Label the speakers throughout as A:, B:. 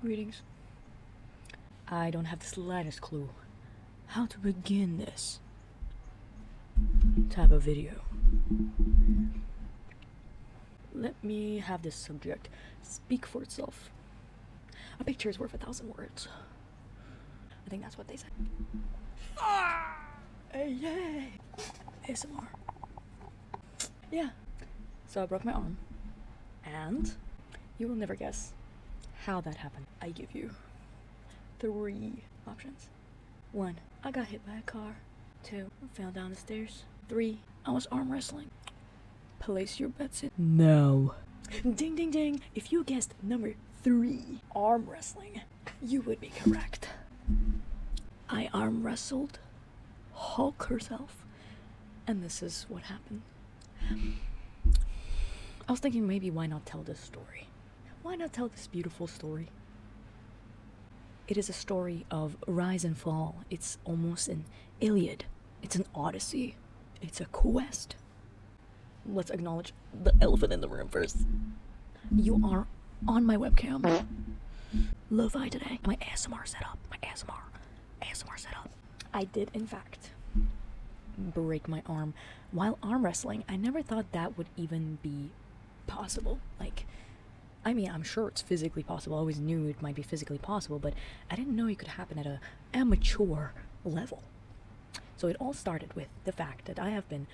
A: Greetings. I don't have the slightest clue how to begin this type of video. Let me have this subject speak for itself. A picture is worth 1,000 words. I think that's what they say. Hey, yay! ASMR. Yeah. So I broke my arm. And you will never guess how that happened. I give you 3 options. 1, I got hit by a car. 2, I fell down the stairs. 3, I was arm wrestling. Place your bets in. No. Ding ding ding. If you guessed number 3, arm wrestling, you would be correct. I arm wrestled Hulk herself, and this is what happened. I was thinking maybe why not tell this story? Why not tell this beautiful story? It is a story of rise and fall. It's almost an Iliad. It's an Odyssey. It's a quest. Let's acknowledge the elephant in the room first. You are on my webcam. Lo-fi today. My ASMR setup. My ASMR setup. I did, in fact, break my arm while arm wrestling. I never thought that would even be possible. I mean, I'm sure it's physically possible. I always knew it might be physically possible, but I didn't know it could happen at an amateur level. So it all started with the fact that I have been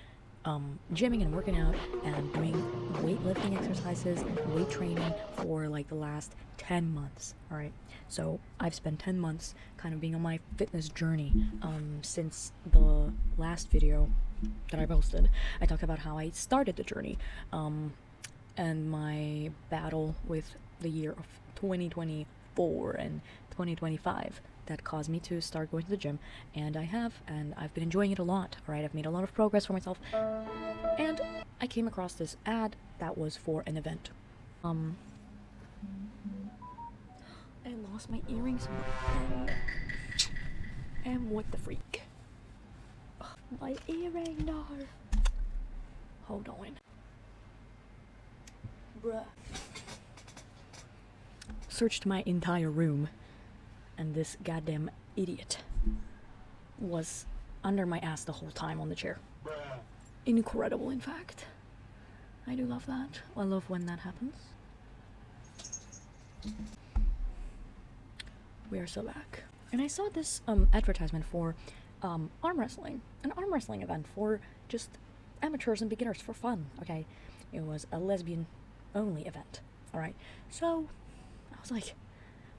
A: gymming and working out and doing weightlifting exercises, weight training for like the last 10 months, alright? So I've spent 10 months kind of being on my fitness journey since the last video that I posted. I talked about how I started the journey and my battle with the year of 2024 and 2025 that caused me to start going to the gym, and I've been enjoying it a lot, alright? I've made a lot of progress for myself, and I came across this ad that was for an event. I lost my earrings, and what the freak? My earring, no. Hold on. Bruh. Searched my entire room, and this goddamn idiot was under my ass the whole time on the chair. Bruh. Incredible, in fact. I do love that. I love when that happens. We are so back. And I saw this advertisement for arm wrestling. An arm wrestling event for just amateurs and beginners for fun, okay? It was a lesbian only event, alright? So I was like,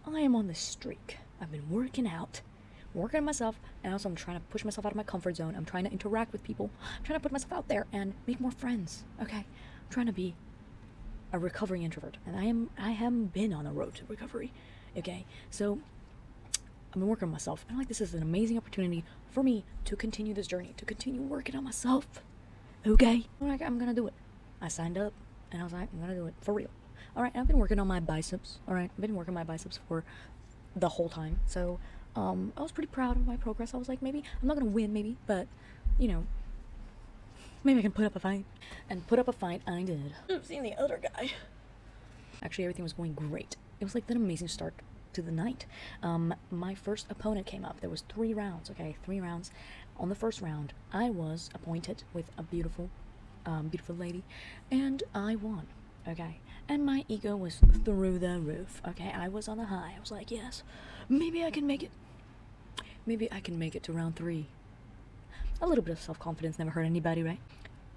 A: I am on this streak. I've been working on myself, and also I'm trying to push myself out of my comfort zone. I'm trying to interact with people. I'm trying to put myself out there and make more friends, okay? I'm trying to be a recovering introvert, and I haven't been on the road to recovery, okay? So I've been working on myself, and this is an amazing opportunity for me to continue this journey, to continue working on myself, okay? I'm gonna do it. I signed up, and I was like, I'm gonna do it for real. Alright, I've been working on my biceps, alright? I've been working on my biceps for the whole time, so I was pretty proud of my progress. I was like, maybe, I'm not gonna win, maybe, but, you know, maybe I can put up a fight. And put up a fight, I did. I've seen the other guy. Actually, everything was going great. It was like an amazing start to the night. My first opponent came up. There was 3 rounds, okay, 3 rounds. On the first round, I was appointed with a beautiful lady, and I won, okay? And my ego was through the roof, okay? I was on the high. I was like, yes, maybe I can make it. Maybe I can make it to round 3. A little bit of self-confidence never hurt anybody, right?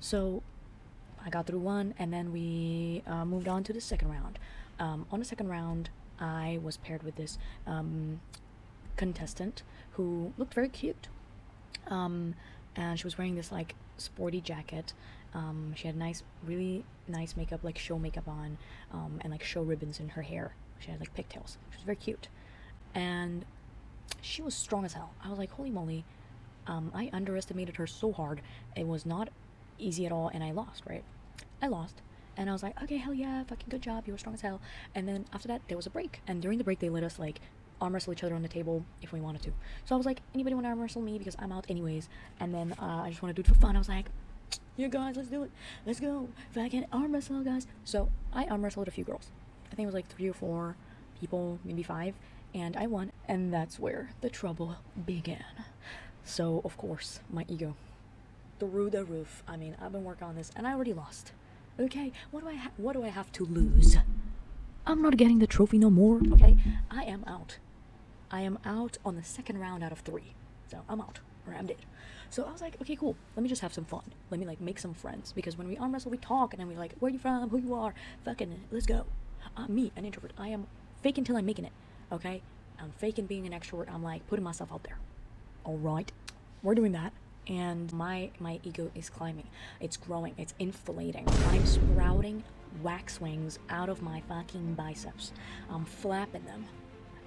A: So I got through 1, and then we moved on to the second round. On the second round, I was paired with this contestant who looked very cute. And she was wearing this sporty jacket. She had really nice makeup, show makeup on, and show ribbons in her hair. She had pigtails. She was very cute, and she was strong as hell. I was like, holy moly. I underestimated her so hard. It was not easy at all, and I lost, right? I lost, and I was like, okay, hell yeah, fucking good job, you were strong as hell. And then after that, there was a break, and during the break, they let us arm wrestle each other on the table if we wanted to. So I was like, anybody want to arm wrestle me, because I'm out anyways? And then I just want to do it for fun. I was like, yeah, guys, let's do it. Let's go. If I can arm wrestle, guys. So I arm wrestled a few girls. I think it was 3 or 4 people, maybe 5, and I won. And that's where the trouble began. So, of course, my ego through the roof. I mean, I've been working on this, and I already lost. Okay, what do I have to lose? I'm not getting the trophy no more. Okay, I am out. I am out on the second round out of 3. So I'm out, or I'm dead. So I was like, okay, cool. Let me just have some fun. Let me like make some friends, because when we arm wrestle, we talk, and then we like, where you from, who you are, fucking, let's go. Me, an introvert. I am faking till I'm making it. Okay, I'm faking being an extrovert. I'm like putting myself out there. All right, we're doing that. And my ego is climbing. It's growing. It's inflating. I'm sprouting wax wings out of my fucking biceps. I'm flapping them,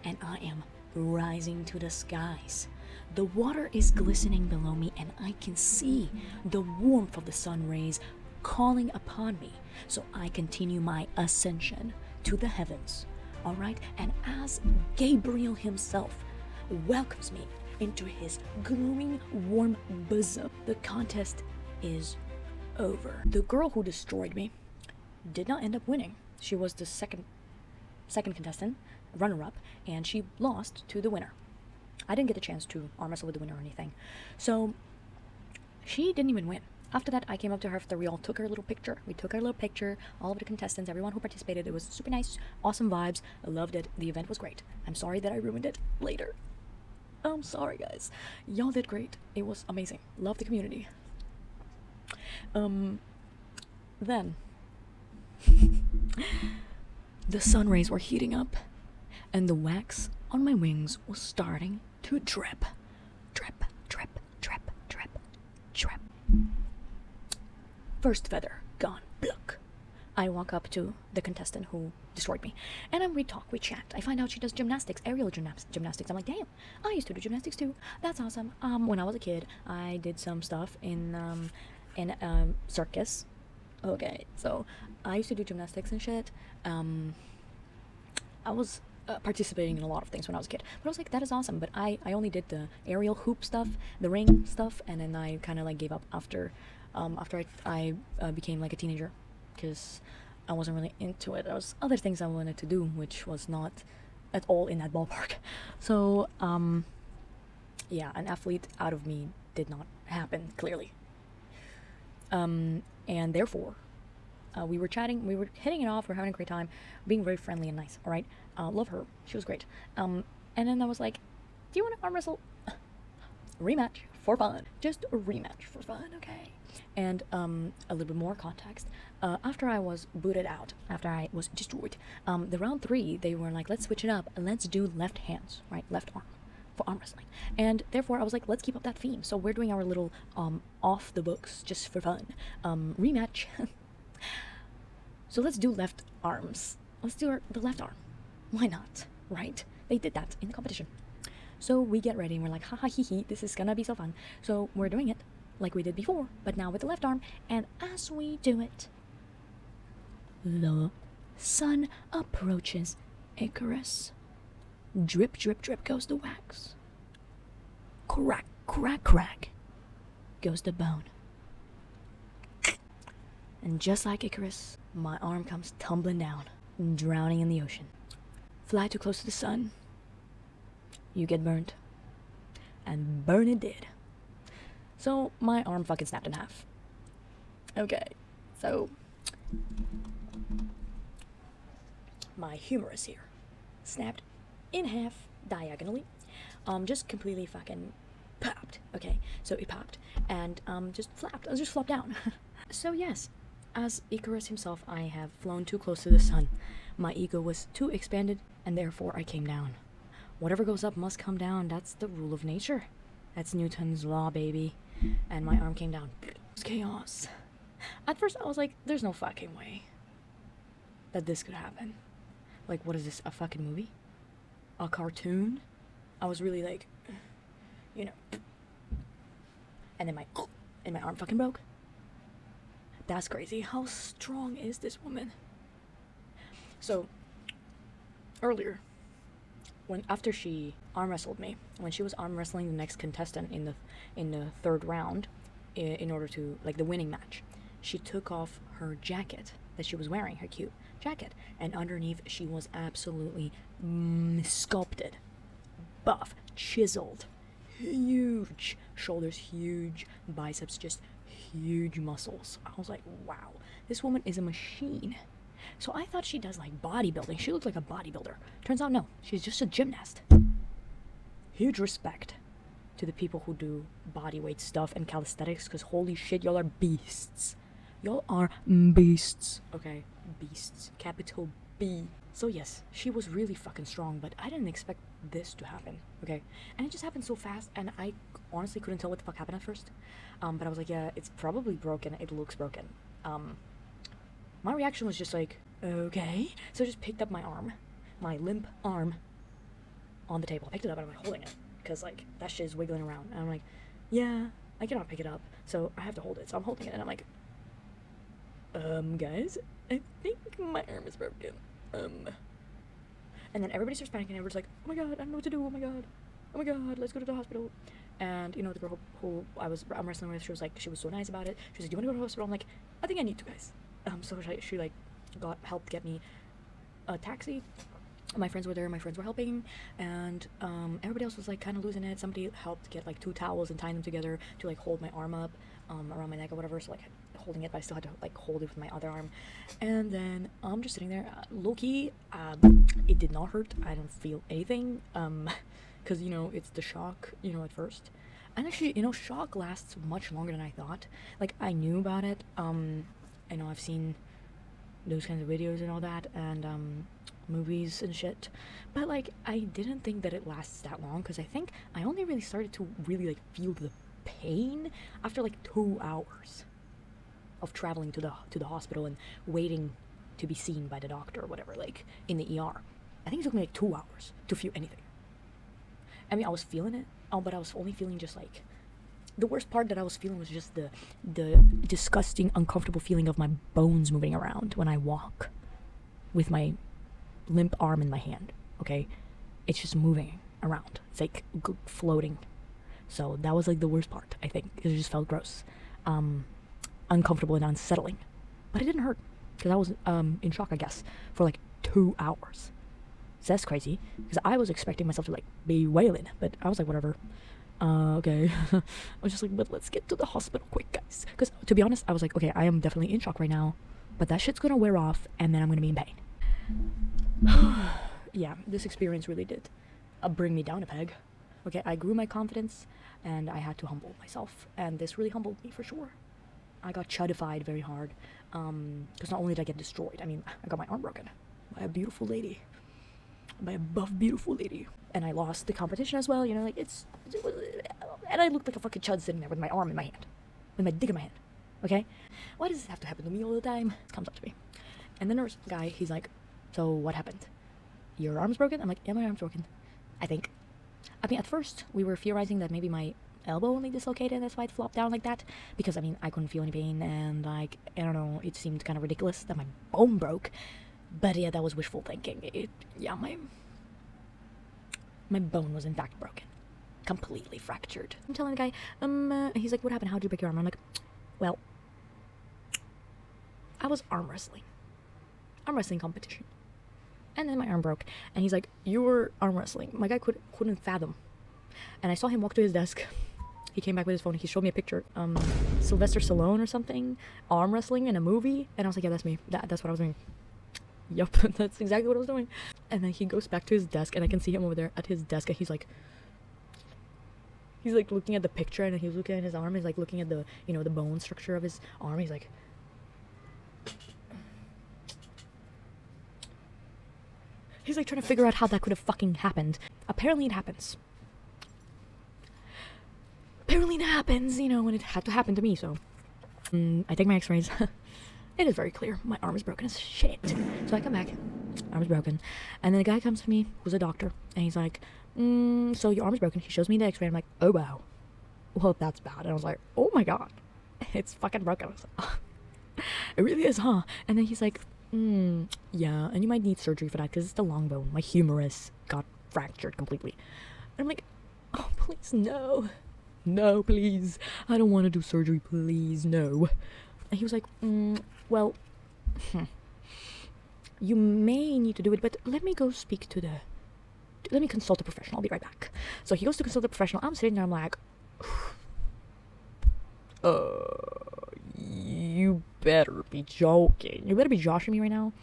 A: and I am rising to the skies. The water is glistening below me, and I can see the warmth of the sun rays calling upon me. So I continue my ascension to the heavens. All right, and as Gabriel himself welcomes me into his glowing, warm bosom, the contest is over. The girl who destroyed me did not end up winning. She was the second contestant, runner-up, and she lost to the winner. I didn't get the chance to arm wrestle with the winner or anything. So she didn't even win. After that, I came up to her after we all took our little picture. We took our little picture, all of the contestants, everyone who participated. It was super nice, awesome vibes. I loved it. The event was great. I'm sorry that I ruined it later. I'm sorry, guys. Y'all did great. It was amazing. Love the community. Then the sun rays were heating up, and the wax on my wings was starting to drip. Drip, drip, drip, drip, drip. First feather gone. Pluck. I walk up to the contestant who destroyed me, and we talk, we chat. I find out she does gymnastics, aerial gymnastics. I'm like, damn, I used to do gymnastics too. That's awesome. When I was a kid, I did some stuff in circus. Okay, so I used to do gymnastics and shit. I was participating in a lot of things when I was a kid, but I was like, that is awesome. But I only did the aerial hoop stuff, the ring stuff, and then I kind of like gave up after I became like a teenager, because I wasn't really into it. There was other things I wanted to do, which was not at all in that ballpark. So, yeah, an athlete out of me did not happen, clearly. And therefore, we were chatting, we were hitting it off, we were having a great time, being very friendly and nice, alright? Love her. She was great. And then I was like, do you want to arm wrestle? Rematch for fun. Just a rematch for fun, okay? And a little bit more context. After I was booted out, after I was destroyed, the round 3, they were like, let's switch it up. Let's do left hands, right? Left arm for arm wrestling. And therefore, I was like, let's keep up that theme. So we're doing our little off the books, just for fun, rematch. So let's do left arms. Let's do the left arm. Why not, right? They did that in the competition. So we get ready and we're like, haha, hee hee, this is gonna be so fun. So we're doing it like we did before, but now with the left arm. And as we do it, the sun approaches Icarus. Drip, drip, drip goes the wax. Crack, crack, crack goes the bone. And just like Icarus, my arm comes tumbling down, drowning in the ocean. Fly too close to the sun, you get burned. And burn it did. So my arm fucking snapped in half. Okay, so my humerus here snapped in half diagonally. Just completely fucking popped. Okay, so it popped and just flapped. I just flopped down. So yes, as Icarus himself, I have flown too close to the sun. My ego was too expanded, and therefore I came down. Whatever goes up must come down. That's the rule of nature. That's Newton's law, baby. And my arm came down. It was chaos. At first, I was like, there's no fucking way that this could happen. Like, what is this, a fucking movie? A cartoon? I was really like, you know. And then my arm fucking broke. That's crazy. How strong is this woman? So, earlier, after she arm wrestled me, when she was arm wrestling the next contestant in the third round, in order to, like, the winning match, she took off her jacket that she was wearing, her cute jacket, and underneath she was absolutely sculpted, buff, chiseled, huge shoulders, huge biceps, just huge muscles. I was like, wow, this woman is a machine. So I thought she does like bodybuilding. She looked like a bodybuilder. Turns out no, she's just a gymnast. Huge respect to the people who do bodyweight stuff and calisthenics, because holy shit, y'all are beasts. Y'all are beasts. Okay, beasts. Capital B. So yes, she was really fucking strong, but I didn't expect this to happen, okay? And it just happened so fast, and I honestly couldn't tell what the fuck happened at first. But I was like, yeah, it's probably broken. It looks broken. My reaction was just like, okay. So I just picked up my arm, my limp arm, on the table. I picked it up and I'm like holding it, because like that shit is wiggling around. And I'm like, yeah, I cannot pick it up, so I have to hold it. So I'm holding it and I'm like, guys, I think my arm is broken. And then everybody starts panicking, and everybody's like, oh my god, I don't know what to do, oh my god, let's go to the hospital. And you know, the girl who I was arm wrestling with, she was so nice about it. She was like, do you want to go to the hospital? I'm like, I think I need to, guys. So she like helped get me a taxi. My friends were there, my friends were helping, and everybody else was like kind of losing it. Somebody helped get like 2 towels and tie them together to like hold my arm up around my neck or whatever, so like holding it, but I still had to like hold it with my other arm. And then I'm just sitting there, low-key, it did not hurt. I didn't feel anything, because you know, it's the shock, you know, at first. And actually, you know, shock lasts much longer than I thought. Like, I knew about it. I know I've seen those kinds of videos and all that, and movies and shit, but like I didn't think that it lasts that long, because I think I only really started to really like feel the pain after like 2 hours of traveling to the hospital and waiting to be seen by the doctor or whatever, like in the ER. I think it took me like 2 hours to feel anything. I mean, I was feeling it, but I was only feeling just like the worst part that I was feeling was just the disgusting, uncomfortable feeling of my bones moving around when I walk with my limp arm in my hand, okay? It's just moving around. It's like floating. So that was like the worst part, I think. It just felt gross. Uncomfortable and unsettling. But it didn't hurt, because I was in shock, I guess, for like 2 hours. So that's crazy, because I was expecting myself to like be wailing, but I was like, whatever. Okay. I was just like, but let's get to the hospital quick, guys. Because to be honest, I was like, okay, I am definitely in shock right now, but that shit's gonna wear off, and then I'm gonna be in pain. Yeah, this experience really did bring me down a peg. Okay, I grew my confidence, and I had to humble myself, and this really humbled me for sure. I got chudified very hard, because not only did I get destroyed, I mean, I got my arm broken by a beautiful lady, by a buff, beautiful lady, and I lost the competition as well, you know, like, and I looked like a fucking chud sitting there with my arm in my hand, with my dick in my hand, okay? Why does this have to happen to me all the time? It comes up to me. And the nurse guy, he's like, so what happened? Your arm's broken? I'm like, yeah, my arm's broken, I think. I mean, at first, we were theorizing that maybe my elbow only dislocated, that's why it flopped down like that, because, I mean, I couldn't feel any pain, and, like, I don't know, it seemed kind of ridiculous that my bone broke, but yeah, that was wishful thinking. My bone was in fact broken. Completely fractured. I'm telling the guy, he's like, what happened? How'd you break your arm? I'm like, well, I was arm wrestling competition. And then my arm broke. And he's like, you were arm wrestling. My guy couldn't fathom. And I saw him walk to his desk. He came back with his phone. He showed me a picture. Sylvester Stallone or something. Arm wrestling in a movie. And I was like, yeah, that's me. That's what I was doing. Yup, that's exactly what I was doing. And then he goes back to his desk. And I can see him over there at his desk. And he's like looking at the picture. And he's looking at his arm. He's like looking at the, you know, the bone structure of his arm. He's like, trying to figure out how that could have fucking happened. Apparently it happens, you know, when it had to happen to me, so. I take my x-rays. It is very clear. My arm is broken as shit. So I come back. Arm is broken. And then the guy comes to me, who's a doctor, and he's like, so your arm is broken. He shows me the x-ray. I'm like, oh, wow. Well, that's bad. And I was like, oh my god. It's fucking broken. I was like, oh. It really is, huh? And then he's like, yeah, and you might need surgery for that, because it's the long bone. My humerus got fractured completely. And I'm like, oh, please, no. No, please. I don't want to do surgery, please, no. And he was like, well, you may need to do it, but let me go speak to let me consult a professional. I'll be right back. So he goes to consult a professional. I'm sitting there, I'm like, you better be joking. You better be joshing me right now.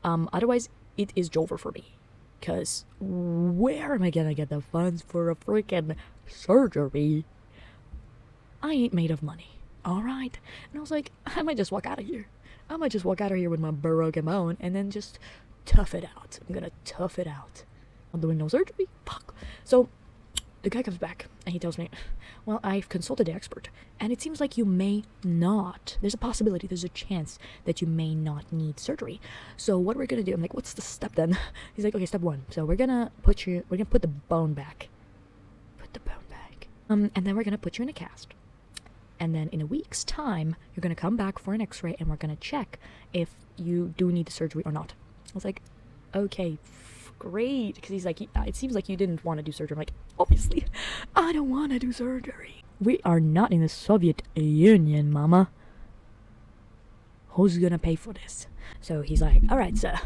A: Otherwise, it is over for me. Because where am I gonna get the funds for a freaking surgery? I ain't made of money. Alright? And I was like, I might just walk out of here. I might just walk out of here with my broken bone and then just tough it out. I'm gonna tough it out. I'm doing no surgery. Fuck. So the guy comes back and he tells me, well, I've consulted the expert and it seems like you may not. There's a possibility, there's a chance that you may not need surgery. So what we're gonna do, I'm like, what's the step then? He's like, okay, step 1. So we're gonna put the bone back. Put the bone back. And then we're gonna put you in a cast. And then in a week's time, you're gonna come back for an x-ray and we're gonna check if you do need the surgery or not. I was like, okay, great. Because he's like, it seems like you didn't want to do surgery. I'm like, obviously, I don't want to do surgery. We are not in the Soviet Union, mama. Who's gonna pay for this? So he's like, all right, sir.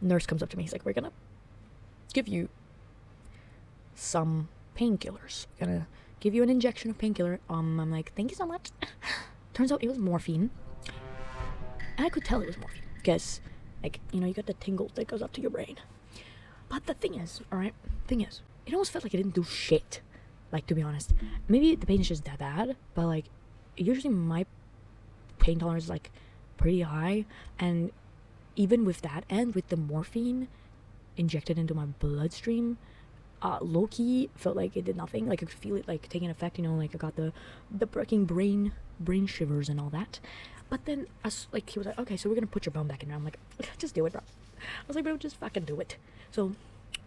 A: Nurse comes up to me. He's like, we're gonna give you some painkillers. We're gonna give you an injection of painkiller. I'm like, thank you so much. Turns out it was morphine. And I could tell it was morphine. Because, like, you know, you got the tingles that goes up to your brain. But the thing is, alright, it almost felt like it didn't do shit. Like, to be honest. Maybe the pain is just that bad, but, like, usually my pain tolerance is, like, pretty high. And even with that, and with the morphine injected into my bloodstream, low-key felt like it did nothing. Like, I could feel it, like, taking effect, you know, like, I got the breaking brain shivers and all that. But then, he was like, okay, so we're gonna put your bone back in there. I'm like, just do it, bro. I was like, bro, just fucking do it. So,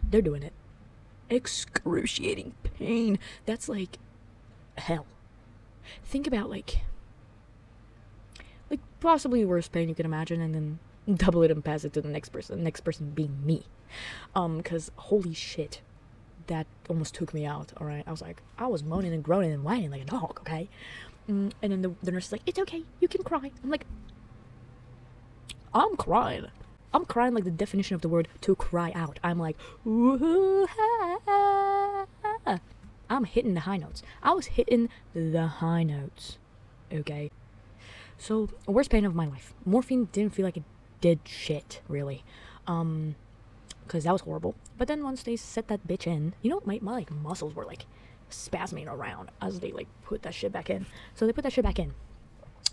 A: they're doing it. Excruciating pain. That's, like, hell. Think about, like, possibly the worst pain you can imagine, and then double it and pass it to the next person being me. Because, holy shit, that almost took me out, alright? I was moaning and groaning and whining like a dog, okay? And then the nurse is like, it's okay, you can cry. I'm like, I'm crying like the definition of the word to cry out. I'm like, ooh, I'm hitting the high notes. I was hitting the high notes, okay? So, worst pain of my life. Morphine didn't feel like it did shit, really. Because that was horrible. But then once they set that bitch in, you know, my like, muscles were, like, spasming around as they, like, put that shit back in. So they put that shit back in.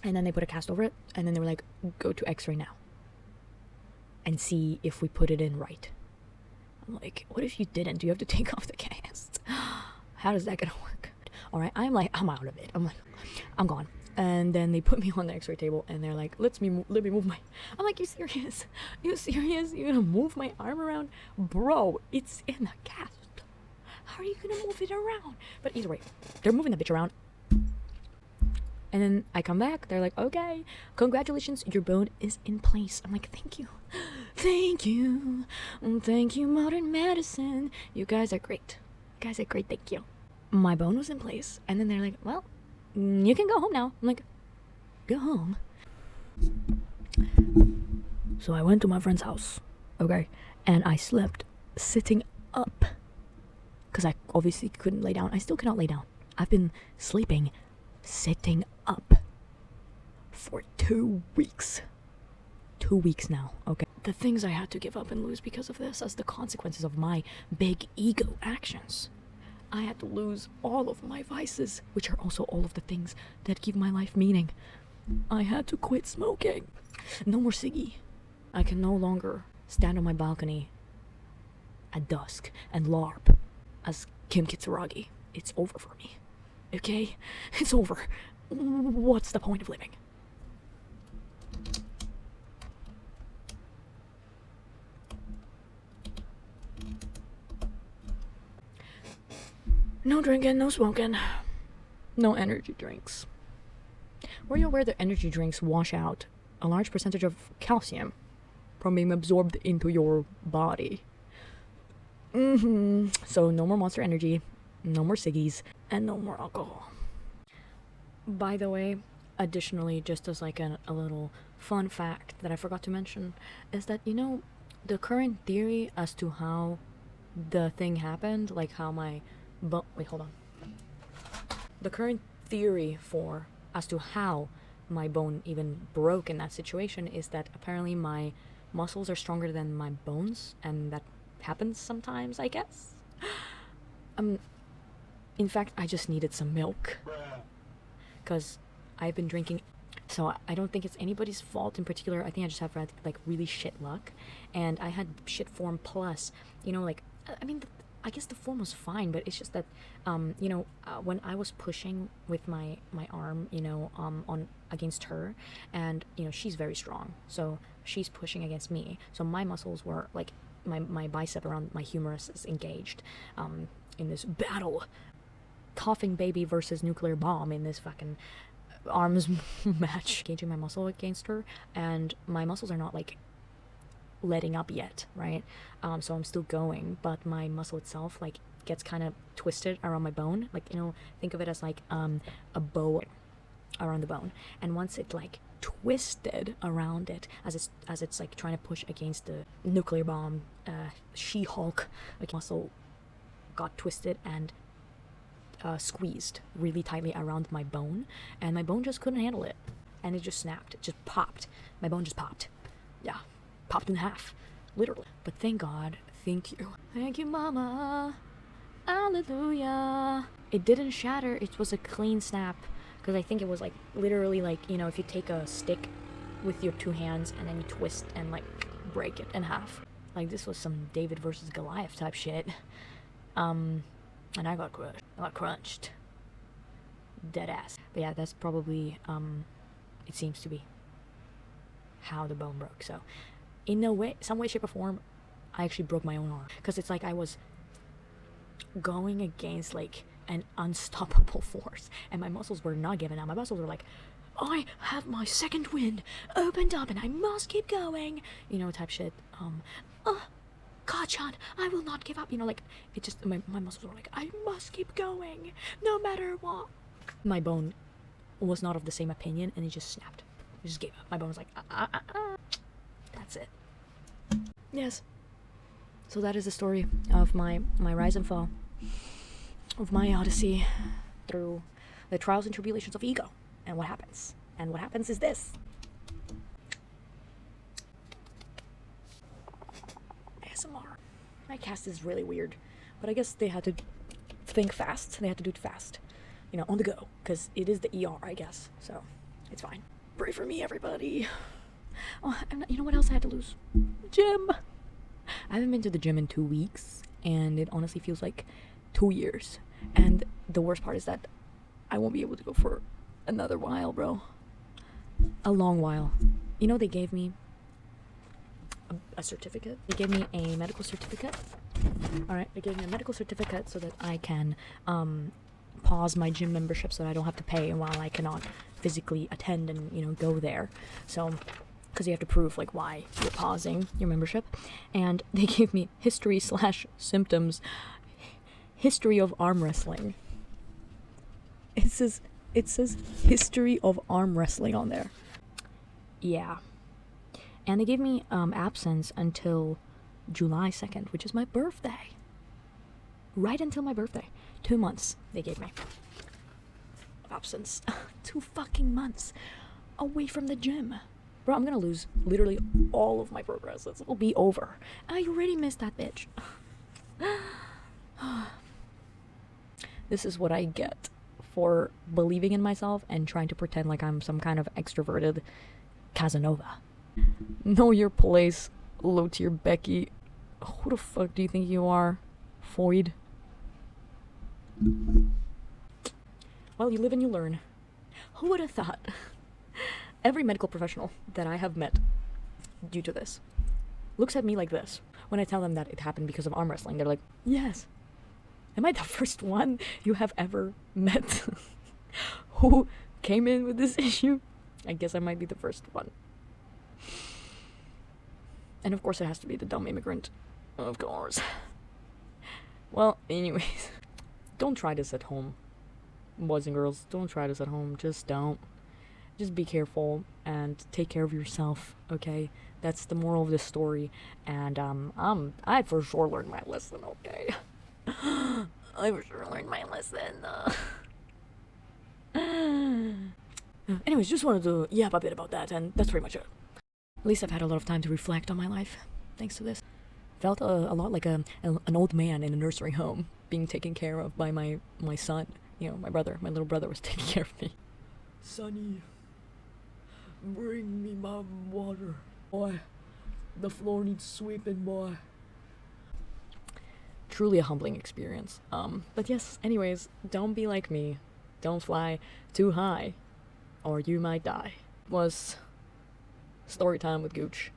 A: And then they put a cast over it. And then they were like, go to x-ray now. And see if we put it in right. I'm like, what if you didn't? Do you have to take off the cast? How is that gonna work? Alright, I'm out of it. I'm like, I'm gone. And then they put me on the x-ray table and they're like, let me move my... I'm like, you serious? You serious? You're gonna move my arm around? Bro, it's in the cast. How are you gonna move it around? But either way, they're moving the bitch around. And then I come back, they're like, okay, congratulations, your bone is in place. I'm like, thank you. Thank you. Thank you, modern medicine. You guys are great. Thank you. My bone was in place, and then they're like, well, you can go home now. I'm like, go home? So I went to my friend's house, okay, and I slept sitting up. Because I obviously couldn't lay down. I still cannot lay down. I've been sleeping sitting up for 2 weeks. 2 weeks now, okay? The things I had to give up and lose because of this as the consequences of my big ego actions. I had to lose all of my vices, which are also all of the things that give my life meaning. I had to quit smoking. No more ciggy. I can no longer stand on my balcony at dusk and LARP as Kim Kitsuragi. It's over for me. Okay? It's over. What's the point of living? No drinking, no smoking, no energy drinks. Were you aware that energy drinks wash out a large percentage of calcium from being absorbed into your body? So no more Monster Energy, no more ciggies, and no more alcohol. By the way, additionally, just as like a little fun fact that I forgot to mention is that, you know, the current theory as to how the thing happened, like how my wait, hold on. The current theory for as to how my bone even broke in that situation is that apparently my muscles are stronger than my bones, and that happens sometimes, I guess. In fact, I just needed some milk because I've been drinking. So I don't think it's anybody's fault in particular. I think I just have like really shit luck, and I had shit form plus. You know, like I mean, I guess the form was fine, but it's just that, when I was pushing with my arm, on against her, and she's very strong, so she's pushing against me. So my muscles were like my bicep around my humerus is engaged, in this battle, coughing baby versus nuclear bomb in this fucking arms match, engaging my muscle against her, and my muscles are not like letting up yet, right? So I'm still going, but my muscle itself like gets kind of twisted around my bone, like think of it as like a bow around the bone, and once it like twisted around it as it's like trying to push against the nuclear bomb, She-Hulk, like muscle got twisted and squeezed really tightly around my bone, and my bone just couldn't handle it, and it just snapped. It just popped. My bone just popped. Yeah, popped in half, literally. But thank God, thank you, Mama, hallelujah. It didn't shatter. It was a clean snap, because I think it was like literally like if you take a stick with your two hands and then you twist and like break it in half. Like this was some David versus Goliath type shit. And I got crushed. I got crunched. Dead ass. But yeah, that's probably, it seems to be how the bone broke. So, in a way, some way, shape, or form, I actually broke my own arm. Because it's like I was going against, like, an unstoppable force. And my muscles were not giving up. My muscles were like, I have my second wind opened up and I must keep going. Type shit. Kachan, I will not give up. Like, it just, my muscles were like, I must keep going, no matter what. My bone was not of the same opinion, and it just snapped. It just gave up. My bone was like, That's it. Yes. So that is the story of my rise and fall, of my odyssey through the trials and tribulations of ego, and what happens. And what happens is this. ASMR. My cast is really weird, but I guess they had to think fast. They had to do it fast, on the go, because it is the ER, I guess. So it's fine. Pray for me, everybody. Oh, and you know what else I had to lose? Gym. I haven't been to the gym in 2 weeks, and it honestly feels like 2 years. And the worst part is that I won't be able to go for another while, bro. A long while. They gave me a certificate. They gave me a medical certificate. Alright, they gave me a medical certificate so that I can pause my gym membership, so that I don't have to pay while I cannot physically attend and go there. So, because you have to prove like why you're pausing your membership. And they gave me history/symptoms, history of arm wrestling. It says history of arm wrestling on there. Yeah. And they gave me absence until July 2nd, which is my birthday. Right until my birthday. 2 months they gave me absence. 2 fucking months away from the gym. Bro, I'm gonna lose literally all of my progress. It will be over. I already missed that bitch. This is what I get for believing in myself and trying to pretend like I'm some kind of extroverted Casanova. Know your place, low tier Becky. Who the fuck do you think you are, Foyd? Well, you live and you learn. Who would have thought? Every medical professional that I have met due to this looks at me like this. When I tell them that it happened because of arm wrestling, they're like, yes. Am I the first one you have ever met who came in with this issue? I guess I might be the first one. And of course it has to be the dumb immigrant. Of course. Well, anyways. Don't try this at home. Boys and girls, don't try this at home. Just don't. just be careful and take care of yourself, okay? That's the moral of this story. And I for sure learned my lesson, okay? I for sure learned my lesson. Anyways, just wanted to yap a bit about that, and that's pretty much it. At least I've had a lot of time to reflect on my life, thanks to this. Felt a lot like an old man in a nursery home, being taken care of by my son. You know, my little brother was taking care of me. Sonny, bring me my water. Boy, the floor needs sweeping, boy. Truly a humbling experience. But yes, anyways, don't be like me. Don't fly too high, or you might die. Was story time with Gooch.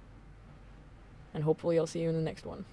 A: And hopefully I'll see you in the next one.